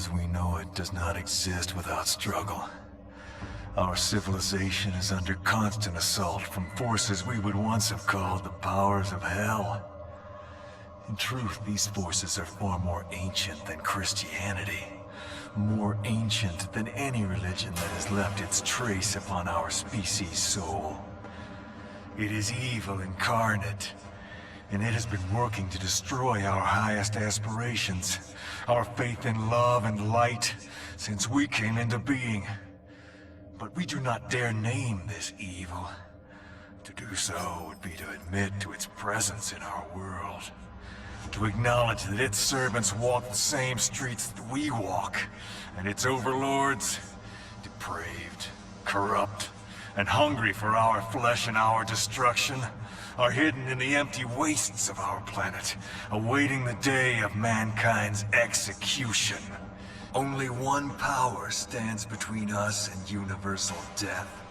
as we know it does not exist without struggle. Our civilization is under constant assault from forces we would once have called the powers of hell. In truth, these forces are far more ancient than Christianity. More ancient than any religion that has left its trace upon our species' soul. It is evil incarnate, and it has been working to destroy our highest aspirations, our faith in love and light, since we came into being. But we do not dare name this evil. To do so would be to admit to its presence in our world. To acknowledge that its servants walk the same streets that we walk, and its overlords, depraved, corrupt, and hungry for our flesh and our destruction, are hidden in the empty wastes of our planet, awaiting the day of mankind's execution. Only one power stands between us and universal death.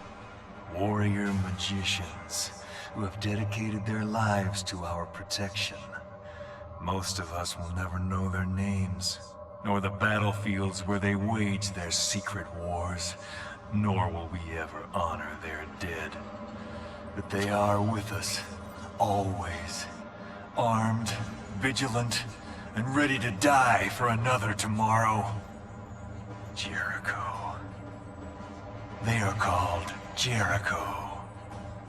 Warrior magicians, who have dedicated their lives to our protection. Most of us will never know their names, nor the battlefields where they wage their secret wars, nor will we ever honor their dead. But they are with us, always, armed, vigilant, and ready to die for another tomorrow. Jericho. They are called Jericho.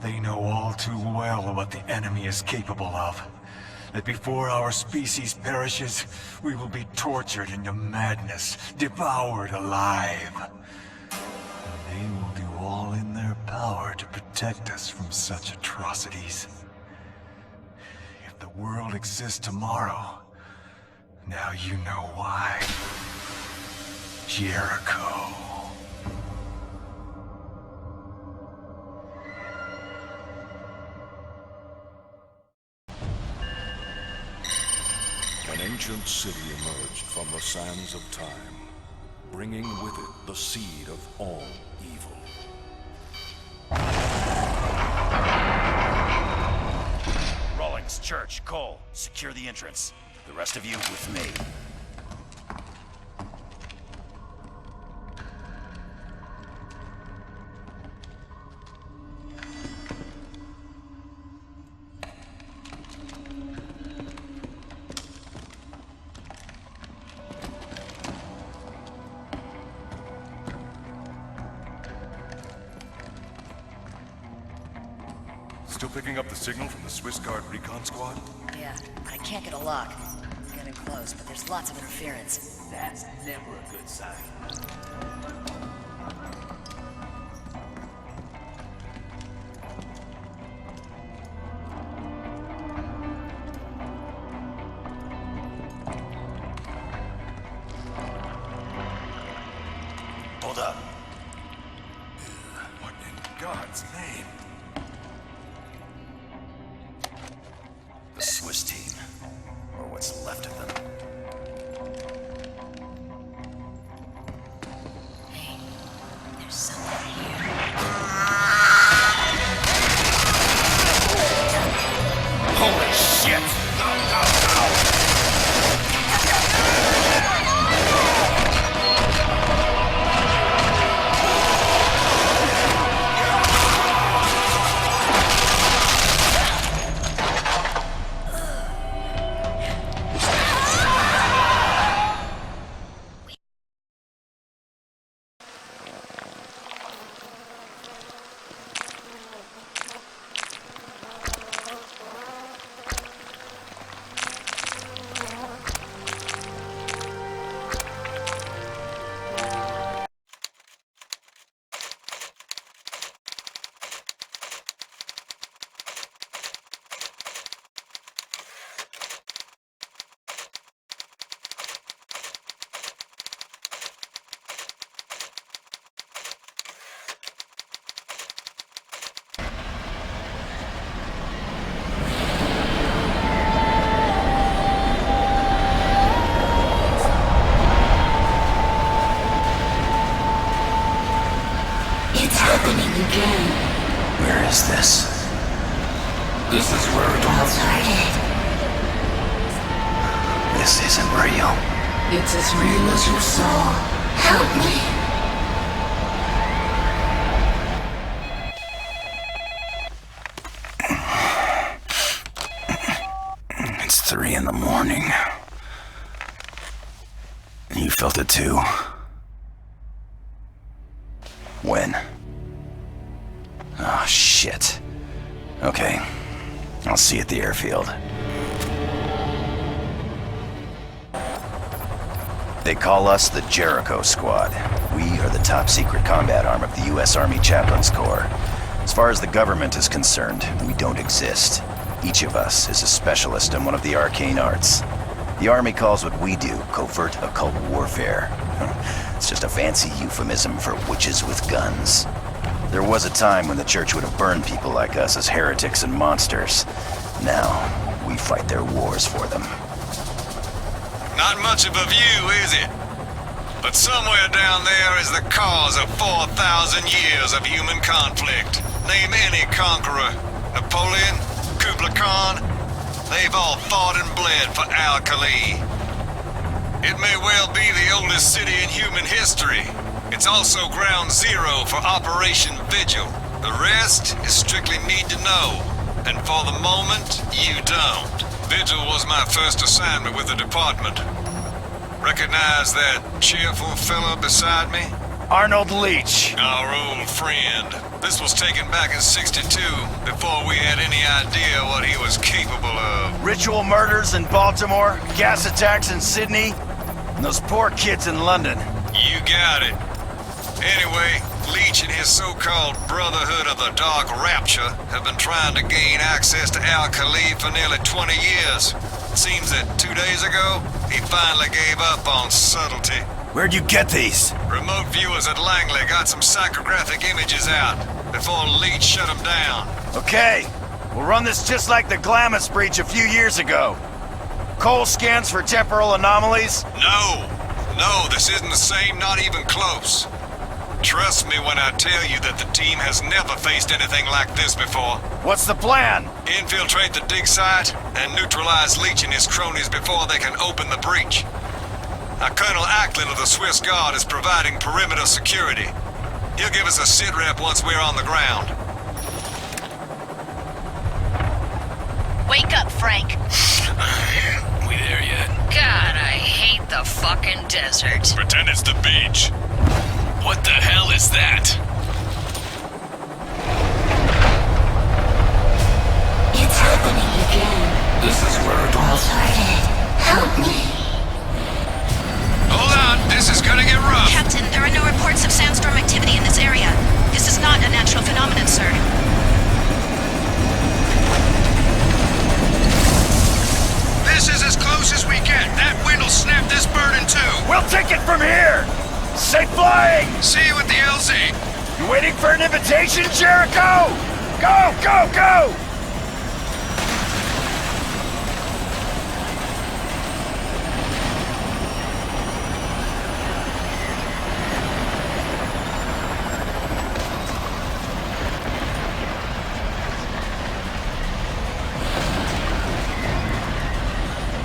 They know all too well what the enemy is capable of. That before our species perishes, we will be tortured into madness, devoured alive. And they will do all in their power to protect us from such atrocities. If the world exists tomorrow, now you know why. Jericho. An ancient city emerged from the sands of time, bringing with it the seed of all evil. Rawlings, Church, Cole, secure the entrance. The rest of you with me. Still picking up the signal from the Swiss Guard recon squad? Yeah, but I can't get a lock. I'm getting close, but there's lots of interference. That's never a good sign. Hold up. What in God's name? The Swiss team. Or what's left of them. Hey, there's something here. Holy shit! Where is this? This is where it all started. This isn't real. It's as real as your soul. Help me. It's 3 in the morning. You felt it too? When? Oh, shit. Okay. I'll see you at the airfield. They call us the Jericho Squad. We are the top secret combat arm of the U.S. Army Chaplains Corps. As far as the government is concerned, we don't exist. Each of us is a specialist in one of the arcane arts. The Army calls what we do covert occult warfare. It's just a fancy euphemism for witches with guns. There was a time when the church would have burned people like us as heretics and monsters. Now, we fight their wars for them. Not much of a view, is it? But somewhere down there is the cause of 4,000 years of human conflict. Name any conqueror. Napoleon, Kublai Khan. They've all fought and bled for Al-Khali. It may well be the oldest city in human history. It's also ground zero for Operation Vigil. The rest is strictly need to know. And for the moment, you don't. Vigil was my first assignment with the department. Recognize that cheerful fella beside me? Arnold Leach. Our old friend. This was taken back in '62, before we had any idea what he was capable of. Ritual murders in Baltimore, gas attacks in Sydney, and those poor kids in London. You got it. Anyway, Leach and his so-called Brotherhood of the Dark Rapture have been trying to gain access to Al-Khali for nearly 20 years. It seems that 2 days ago, he finally gave up on subtlety. Where'd you get these? Remote viewers at Langley got some psychographic images out before Leach shut them down. Okay, we'll run this just like the Glamis breach a few years ago. Cole scans for temporal anomalies? No, this isn't the same, not even close. Trust me when I tell you that the team has never faced anything like this before. What's the plan? Infiltrate the dig site and neutralize Leach and his cronies before they can open the breach. Now, Colonel Ackland of the Swiss Guard is providing perimeter security. He'll give us a sit rep once we're on the ground. Wake up, Frank. We there yet? God, I hate the fucking desert. Pretend it's the beach. What the hell is that? It's happening again. This is where it All started. Help me. Hold on, this is gonna get rough. Captain, there are no reports of sandstorm activity in this area. This is not a natural phenomenon, sir. This is as close as we get. That wind'll snap this bird in two. We'll take it from here! Safe flying! See you at the LZ. You waiting for an invitation, Jericho? Go, go, go!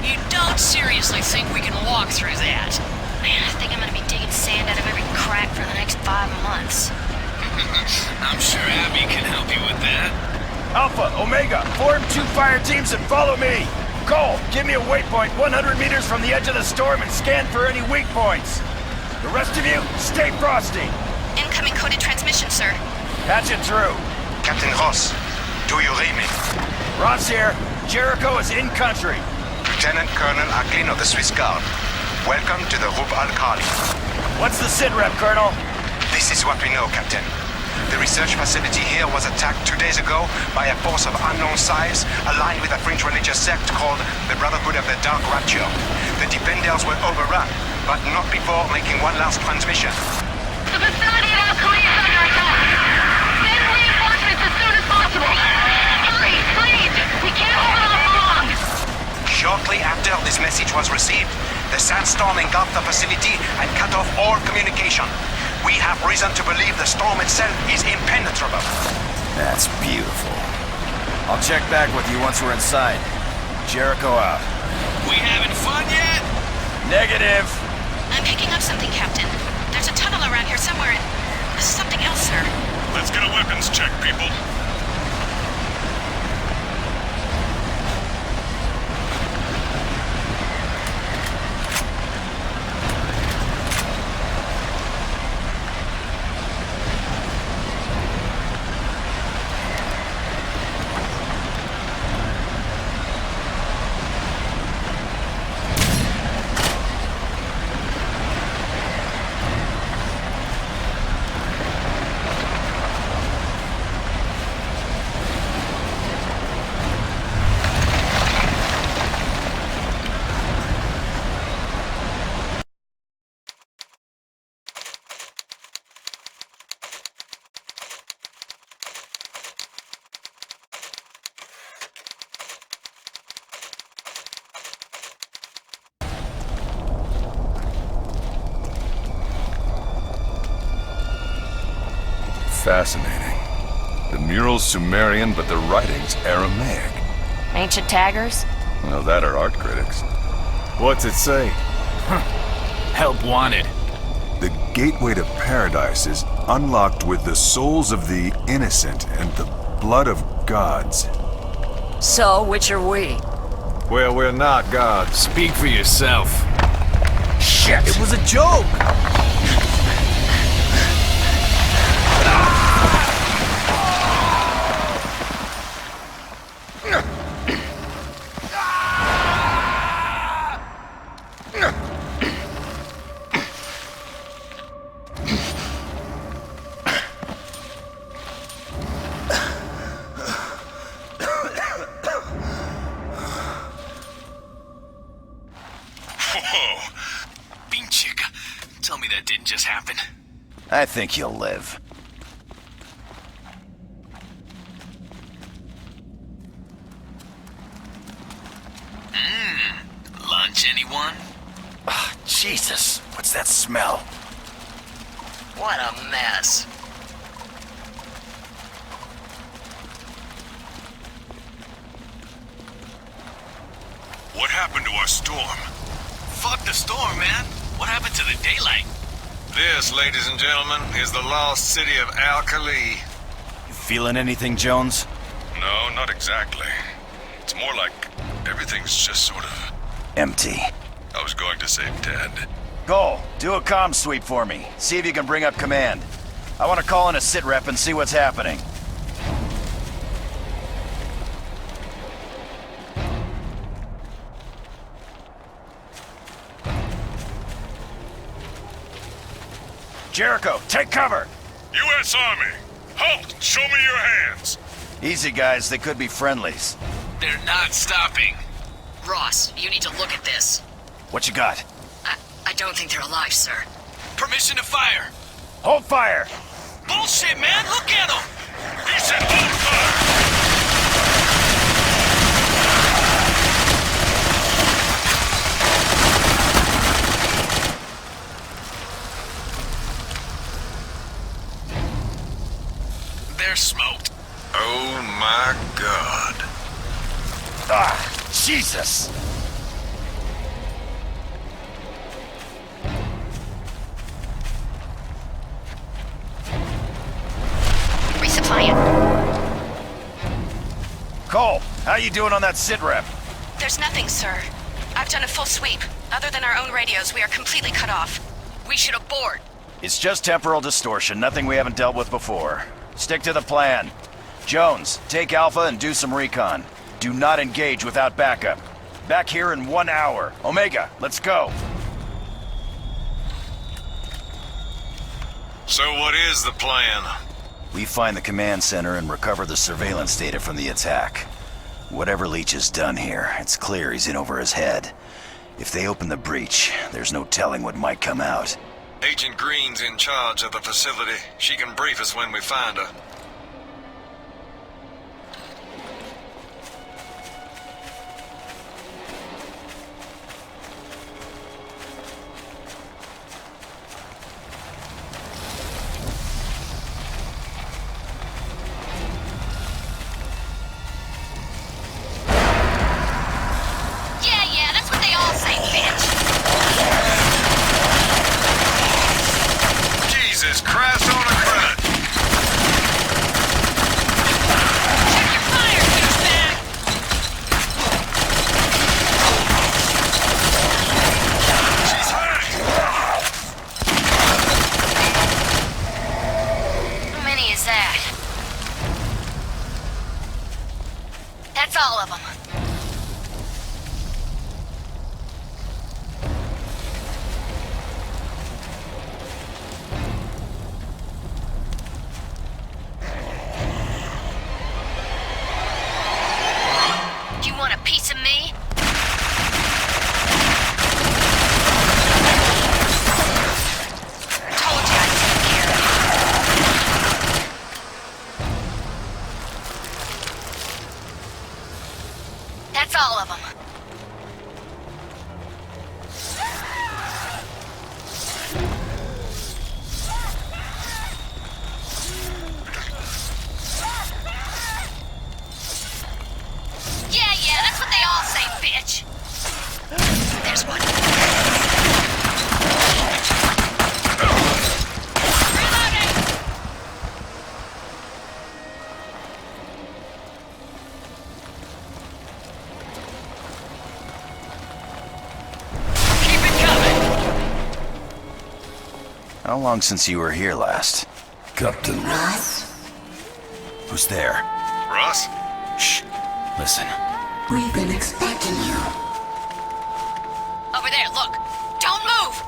You don't seriously think we can walk through that? Man, I think I'm gonna be digging sand out of every crack for the next 5 months. I'm sure Abby can help you with that. Alpha, Omega, form 2 fire teams and follow me. Cole, give me a waypoint 100 meters from the edge of the storm and scan for any weak points. The rest of you, stay frosty. Incoming coded transmission, sir. Patch it through. Captain Ross, do you read me? Ross here. Jericho is in country. Lieutenant Colonel Ackland of the Swiss Guard. Welcome to the Rub Al-Khali. What's the sit rep, Colonel? This is what we know, Captain. The research facility here was attacked 2 days ago by a force of unknown size aligned with a French religious sect called the Brotherhood of the Dark Rapture. The defenders were overrun, but not before making one last transmission. The facility at Al-Khali is under attack. Send reinforcements as soon as possible. Hurry, please! We can't hold off long! Shortly after this message was received, the sandstorm engulfed the facility and cut off all communication. We have reason to believe the storm itself is impenetrable. That's beautiful. I'll check back with you once we're inside. Jericho out. We having fun yet? Negative. I'm picking up something, Captain. There's a tunnel around here somewhere and... something else, sir. Let's get a weapons check, people. Fascinating. The mural's Sumerian, but the writing's Aramaic. Ancient taggers? Well, that are art critics. What's it say? Help wanted. The gateway to paradise is unlocked with the souls of the innocent and the blood of gods. So, which are we? Well, we're not gods. Speak for yourself. Shit! It was a joke! Whoa. Bean chick. Tell me that didn't just happen. I think you'll live. Lunch, anyone? Ah, Jesus, what's that smell? What a mess. What happened to our storm? Fuck the storm, man. What happened to the daylight? This, ladies and gentlemen, is the lost city of Al-Khali. You feeling anything, Jones? No, not exactly. It's more like everything's just sort of... Empty. I was going to say dead. Go, do a comm sweep for me. See if you can bring up command. I want to call in a sit rep and see what's happening. Jericho, take cover! U.S. Army! Halt! Show me your hands! Easy, guys. They could be friendlies. They're not stopping. Ross, you need to look at this. What you got? I don't think they're alive, sir. Permission to fire. Hold fire! Bullshit, man. Look at them. He said hold fire! They're smoked. Oh my God. Ah, Jesus! Resupplying. Cole, how you doing on that sit rep? There's nothing, sir. I've done a full sweep. Other than our own radios, we are completely cut off. We should abort. It's just temporal distortion, nothing we haven't dealt with before. Stick to the plan. Jones, take Alpha and do some recon. Do not engage without backup. Back here in 1 hour. Omega, let's go. So what is the plan? We find the command center and recover the surveillance data from the attack. Whatever Leach has done here, it's clear he's in over his head. If they open the breach, there's no telling what might come out. Agent Green's in charge of the facility. She can brief us when we find her. Yeah, that's what they all say, bitch. this one. How long since you were here last? Captain. Russ? Who's there? Russ? Shh. Listen. We've been expecting you. Over there, look. Don't move!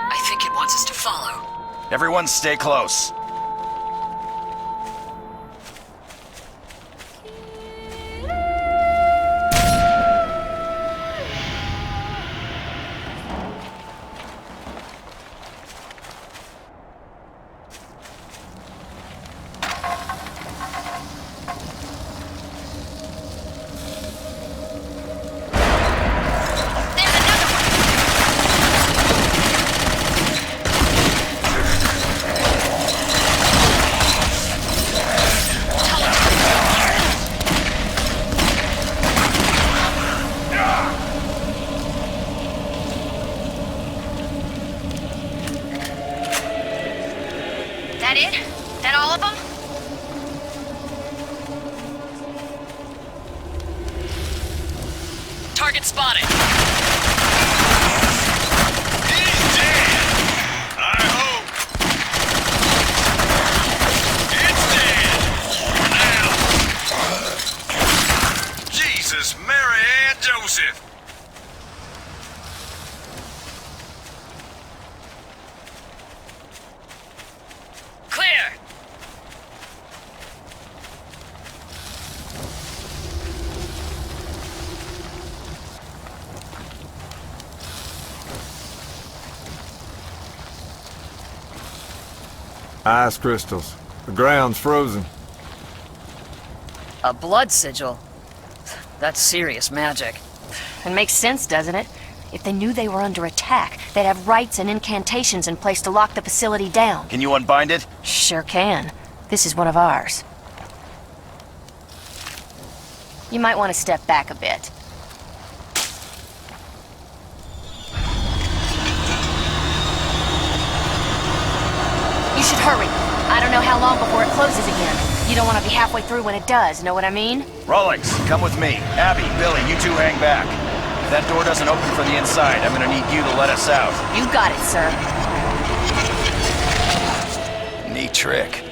I think it wants us to follow. Everyone stay close. That it? That all of them? Target spotted. He's dead! I hope. It's dead! Now! Jesus, Mary and Joseph! Clear! Ice crystals. The ground's frozen. A blood sigil? That's serious magic. It makes sense, doesn't it? If they knew they were under attack, they'd have rites and incantations in place to lock the facility down. Can you unbind it? Sure can. This is one of ours. You might want to step back a bit. You should hurry. I don't know how long before it closes again. You don't want to be halfway through when it does, know what I mean? Rawlings, come with me. Abby, Billy, you two hang back. If that door doesn't open from the inside, I'm gonna need you to let us out. You got it, sir. Neat trick.